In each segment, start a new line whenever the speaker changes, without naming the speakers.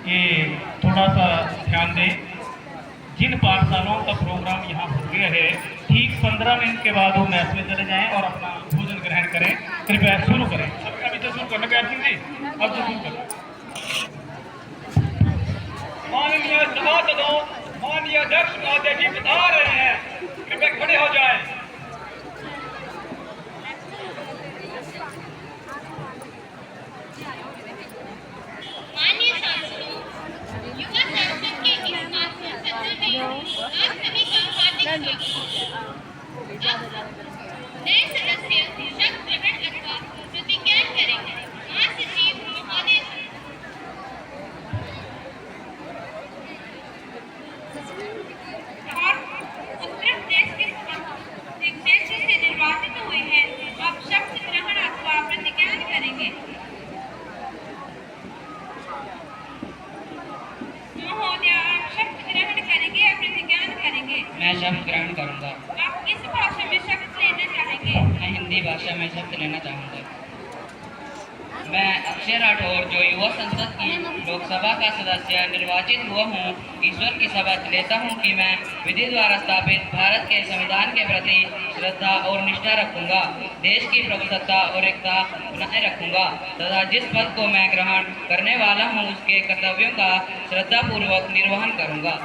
कि थोड़ा सा ध्यान दें। जिन पाठशालाओं का प्रोग्राम यहाँ हो गया है, ठीक 15 मिनट के बाद वो मैस में चले जाएं और अपना भोजन ग्रहण करें। कृपया शुरू करें। अभी तो शुरू करना प्यार सिंह जी, अब तो शुरू करें।
माननीय सभासदों, माननीय अध्यक्ष महोदय जी बता रहे हैं, कृपया खड़े हो जाएं।
माननीय सांसदों, युवा संसद के इस मासिक सत्र में आप सभी का हार्दिक स्वागत है। अब नए सदस्य शपथ ग्रहण अथवा प्रतिज्ञा करेंगे। महासचिव महोदय और उत्तर प्रदेश के क्षेत्र से निर्वाचित हुए हैं, अब शपथ ग्रहण अथवा प्रतिज्ञा करेंगे। महोदय, आप शपथ ग्रहण करेंगे या प्रतिज्ञा करेंगे?
मैं शपथ ग्रहण करूंगा।
आप किस भाषा में शपथ लेना चाहेंगे?
मैं हिंदी भाषा में शपथ लेना चाहूंगा। मैं अक्षय राठौर, जो युवा संसद की लोकसभा का सदस्य निर्वाचित हुआ हूँ, ईश्वर की शपथ लेता हूँ कि मैं विधि द्वारा स्थापित भारत के संविधान के प्रति श्रद्धा और निष्ठा रखूंगा, देश की प्रभुसत्ता और एकता बनाए रखूंगा तथा जिस पद को मैं ग्रहण करने वाला हूँ उसके कर्तव्यों का श्रद्धापूर्वक निर्वहन करूंगा।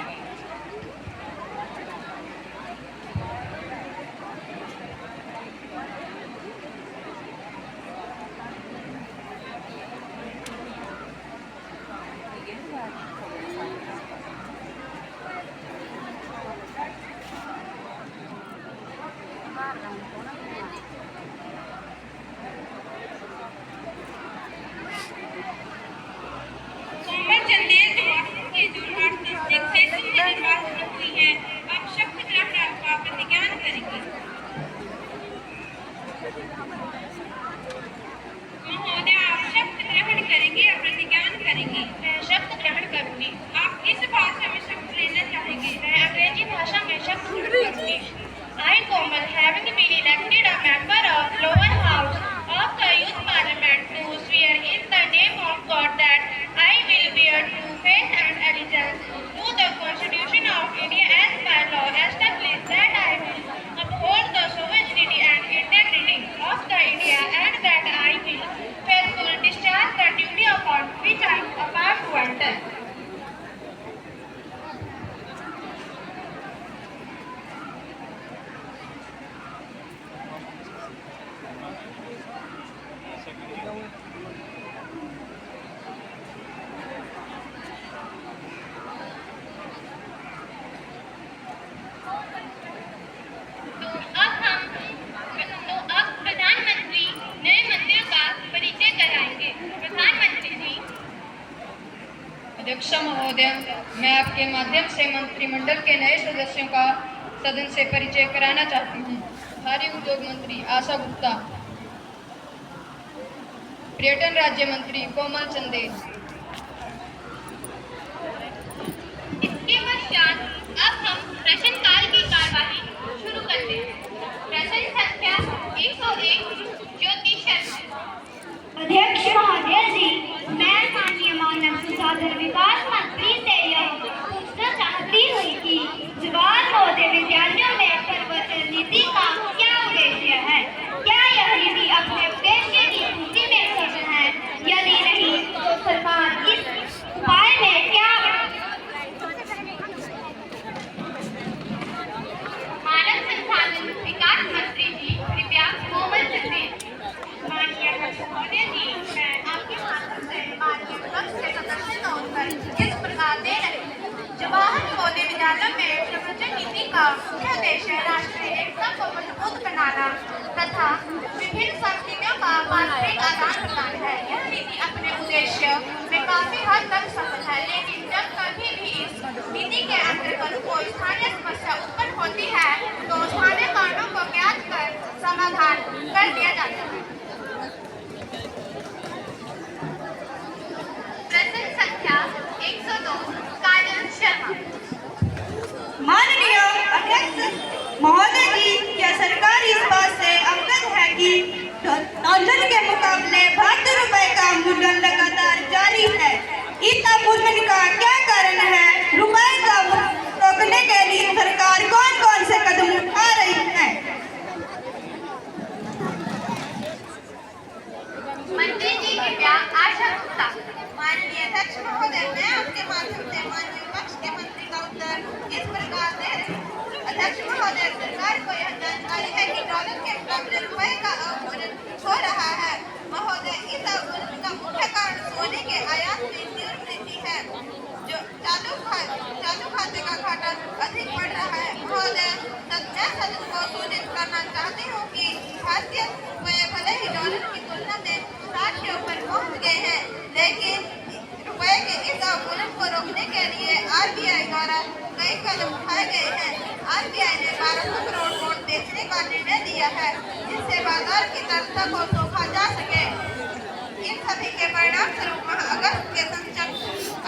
I, Komal, having been elected a member of lower house of the youth parliament, do swear in the name of God that I will bear true faith and allegiance to the Constitution of India as by law established, that I will uphold the sovereignty and integrity of the India, and that I will faithfully discharge the duty upon which I am about to enter.
अध्यक्ष महोदय, मैं आपके माध्यम से मंत्रिमंडल के नए सदस्यों का सदन से परिचय कराना चाहती हूँ। भारी उद्योग मंत्री आशा गुप्ता, पर्यटन राज्य मंत्री कोमल चंदेल।
इसके पश्चात अब हम प्रश्नकाल की कार्यवाही शुरू करते हैं। प्रश्न संख्या 101 ज्योति शर्मा।
अध्यक्ष महोदय जी, मैं माननीय मानव संसाधन विकास मंत्री से यह पूछना चाहती हूँ कि जवाहर नवोदय विद्यालयों में परिवर्तन नीति का क्या उद्देश्य है? क्या यह नीति अपने उद्देश्य की पूर्ति में सफल है? यदि नहीं तो सरकार इस उपाय में क्या
मानव संसाधन विकास मंत्री जी कृपया कोमल चंदेल। माननीय अध्यक्ष महोदय जी, मैं आपके माध्यम से माननीय विपक्ष के सदस्य का उत्तर इस प्रकार दे रही हूँ। जवाहर नवोदय विद्यालय में प्रवर्तन नीति का मुख्य उद्देश्य राष्ट्रीय एकता को मजबूत बनाना तथा विभिन्न संस्कृतियों का पारस्परिक आदान प्रदान है। यह नीति अपने उद्देश्य में काफी हद तक सफल है, लेकिन जब कभी भी इस नीति के अंतर्गत कोई स्थानीय समस्या उत्पन्न होती है तो स्थानीय कारणों को ज्ञात कर समाधान कर दिया जाता है। प्रश्न संख्या 102 काजल शर्मा।
माननीय अध्यक्ष महोदय जी, क्या सरकार इस बात से अवगत है कि डॉलर के मुकाबले भारतीय रुपए का मूल्य लगातार जारी है? इस अमूल्य का
डॉलर के मुकाबले रुपए का अवमूल्यन हो रहा है। महोदय, इस अवमूल्यन का मुख्य कारण सोने के आयात में तीव्र वृद्धि है, जो चालू खाते का घाटा अधिक बढ़ रहा है। महोदय, मैं सदन को सूचित करना चाहती हूँ कि भारतीय रुपये भले ही डॉलर की तुलना में 60 के ऊपर पहुँच गए हैं, लेकिन रुपये के इस अवमूल्यन को रोकने के लिए RBI द्वारा कई कदम उठाए गए हैं। RBI ने 1200 करोड़ नोट बेचने का निर्णय लिया है, जिससे बाजार की तरलता को रोका जा सके। इन सभी के परिणाम स्वरूप माह अगस्त के संचक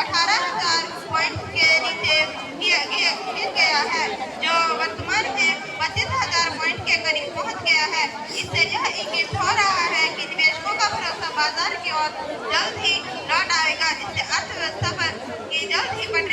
18,000 पॉइंट के नीचे गिर गया है, जो वर्तमान में 25,000 पॉइंट के करीब पहुंच गया है। इससे यह इंगित हो रहा है कि निवेशकों का भरोसा बाजार की ओर जल्द ही लौट आएगा, जिससे अर्थव्यवस्था पर की जल्द ही पटरी